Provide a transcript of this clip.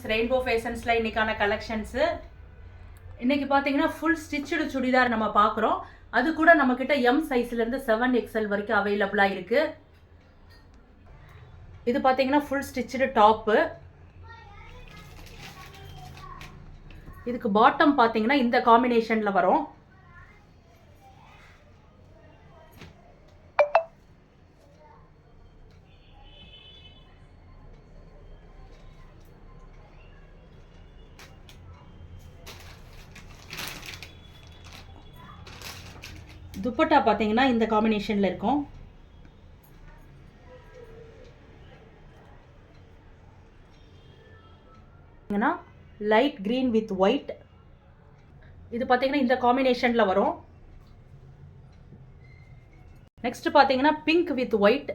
Rainbow ஃபேஷன்ஸ்ல இன்னைக்கான collections. இன்னைக்கு பார்த்தீங்கன்னா ஃபுல் ஸ்டிச்சுடு சுடிதார் நம்ம பார்க்குறோம். அது கூட நம்ம கிட்ட எம் சைஸ்லேருந்து 7XL வரைக்கும் அவைலபிளாக இருக்கு. இது பார்த்தீங்கன்னா ஃபுல் ஸ்டிச்சுடு டாப்பு. இதுக்கு பாட்டம் பார்த்தீங்கன்னா இந்த காம்பினேஷனில் வரும். துப்பட்டா பார்த்தீங்கன்னா இந்த காம்பினேஷனில் இருக்கும். Light green with white. இது பார்த்தீங்கன்னா இந்த காம்பினேஷனில் வரும். நெக்ஸ்ட் பார்த்தீங்கன்னா பிங்க் வித் ஒயிட்.